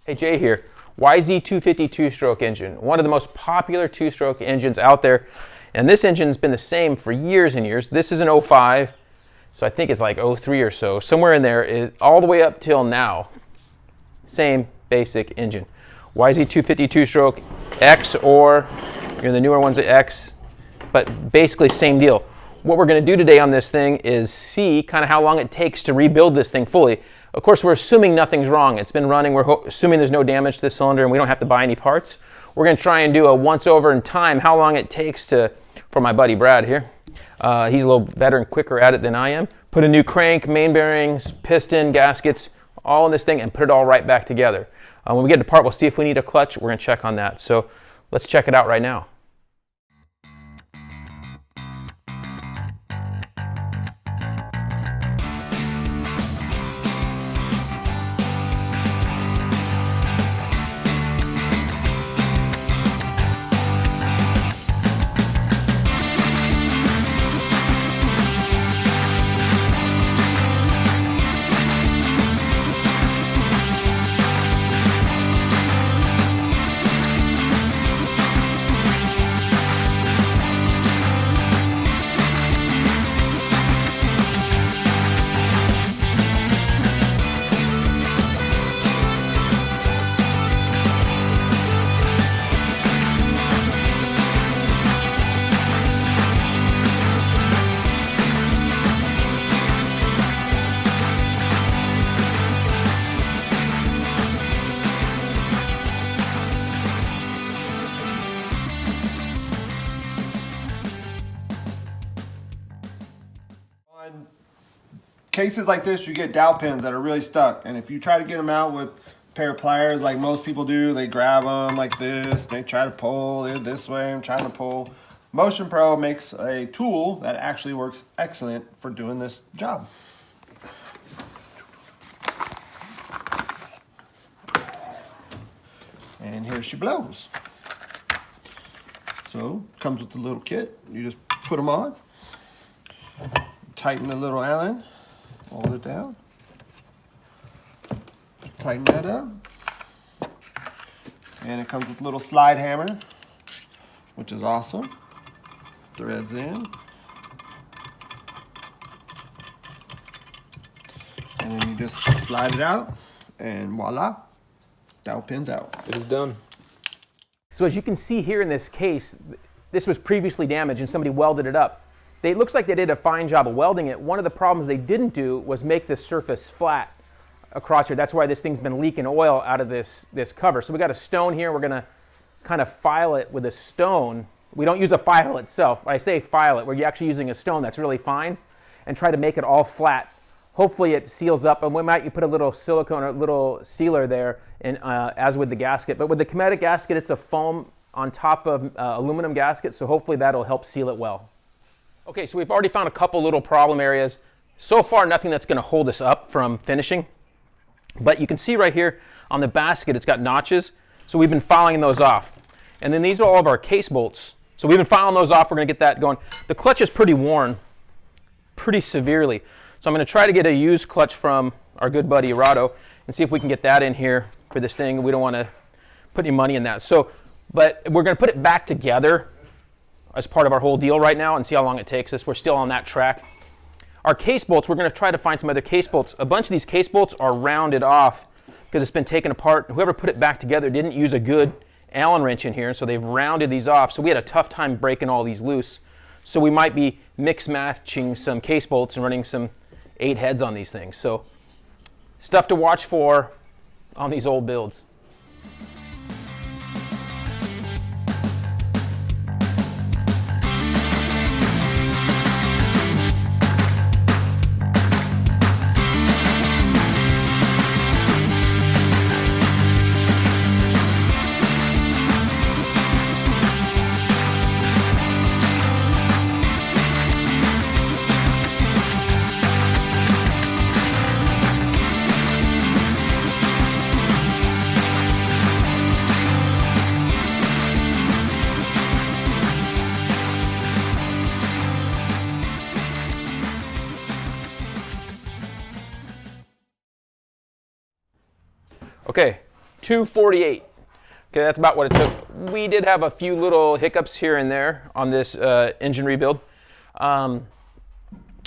Hey, Jay here. YZ250 two-stroke engine, one of the most popular two-stroke engines out there. And this engine's been the same for years and years. This is an 05, so I think it's like 03 or so. Somewhere in there, all the way up till now. Same basic engine. YZ250 two-stroke X, or the newer ones at X, but basically same deal. What we're going to do today on this thing is see kind of how long it takes to rebuild this thing fully. Of course, we're assuming nothing's wrong. It's been running. We're assuming there's no damage to this cylinder and we don't have to buy any parts. We're going to try and do a once over in time how long it takes for my buddy Brad here. He's a little better and quicker at it than I am. Put a new crank, main bearings, piston, gaskets, all in this thing and put it all right back together. When we get to part, we'll see if we need a clutch. We're going to check on that. So let's check it out right now. On cases like this, you get dowel pins that are really stuck, and if you try to get them out with a pair of pliers like most people do, they grab them like this, they try to pull it this way, I'm trying to pull. Motion Pro makes a tool that actually works excellent for doing this job. And here she blows. So, comes with a little kit. You just put them on. Tighten the little Allen, hold it down, tighten that up, and it comes with a little slide hammer, which is awesome. Threads in, and then you just slide it out, and voila, dowel pin's out. It is done. So as you can see here in this case, this was previously damaged and somebody welded it up. It looks like they did a fine job of welding it. One of the problems they didn't do was make this surface flat across here. That's why this thing's been leaking oil out of this cover. So we got a stone here. We're gonna kind of file it with a stone. We don't use a file itself. I say file it, where you're actually using a stone that's really fine and try to make it all flat. Hopefully it seals up, and we might put a little silicone or a little sealer there, and, as with the gasket. But with the kinetic gasket, it's a foam on top of aluminum gasket, so hopefully that'll help seal it well. Okay, so we've already found a couple little problem areas. So far, nothing that's going to hold us up from finishing. But you can see right here on the basket, it's got notches. So we've been filing those off. And then these are all of our case bolts. So we've been filing those off. We're going to get that going. The clutch is pretty worn, pretty severely. So I'm going to try to get a used clutch from our good buddy Rado and see if we can get that in here for this thing. We don't want to put any money in that. But we're going to put it back together as part of our whole deal right now and see how long it takes us. We're still on that track. Our case bolts, we're going to try to find some other case bolts. A bunch of these case bolts are rounded off because it's been taken apart. Whoever put it back together didn't use a good Allen wrench in here, so they've rounded these off. So we had a tough time breaking all these loose. So we might be mix matching some case bolts and running some 8 heads on these things. So stuff to watch for on these old builds. Okay, 248. Okay, that's about what it took. We did have a few little hiccups here and there on this engine rebuild.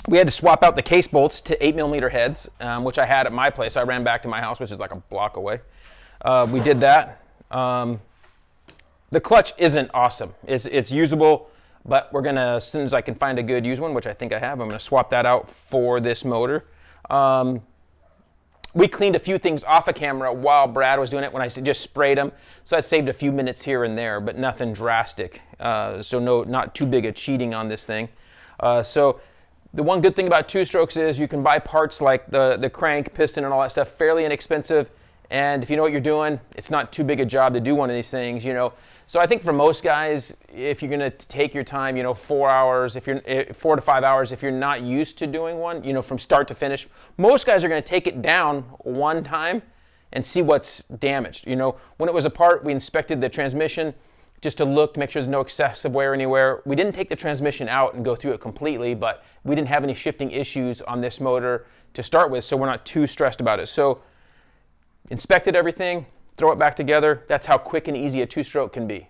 We had to swap out the case bolts to 8mm heads, which I had at my place. I ran back to my house, which is like a block away. We did that. The clutch isn't awesome. It's usable, but we're gonna, as soon as I can find a good used one, which I think I have, I'm gonna swap that out for this motor. We cleaned a few things off of camera while Brad was doing it when I just sprayed them. So I saved a few minutes here and there, but nothing drastic. So not too big a cheating on this thing. So the one good thing about two-strokes is you can buy parts like the crank, piston, and all that stuff fairly inexpensive. And if you know what you're doing, it's not too big a job to do one of these things, you know. So I think for most guys, if you're gonna take your time, you know, 4 hours, 4 to 5 hours, if you're not used to doing one, you know, from start to finish, most guys are gonna take it down one time and see what's damaged. You know, when it was apart, we inspected the transmission just to look, to make sure there's no excessive wear anywhere. We didn't take the transmission out and go through it completely, but we didn't have any shifting issues on this motor to start with, so we're not too stressed about it. So inspected everything, throw it back together. That's how quick and easy a two-stroke can be.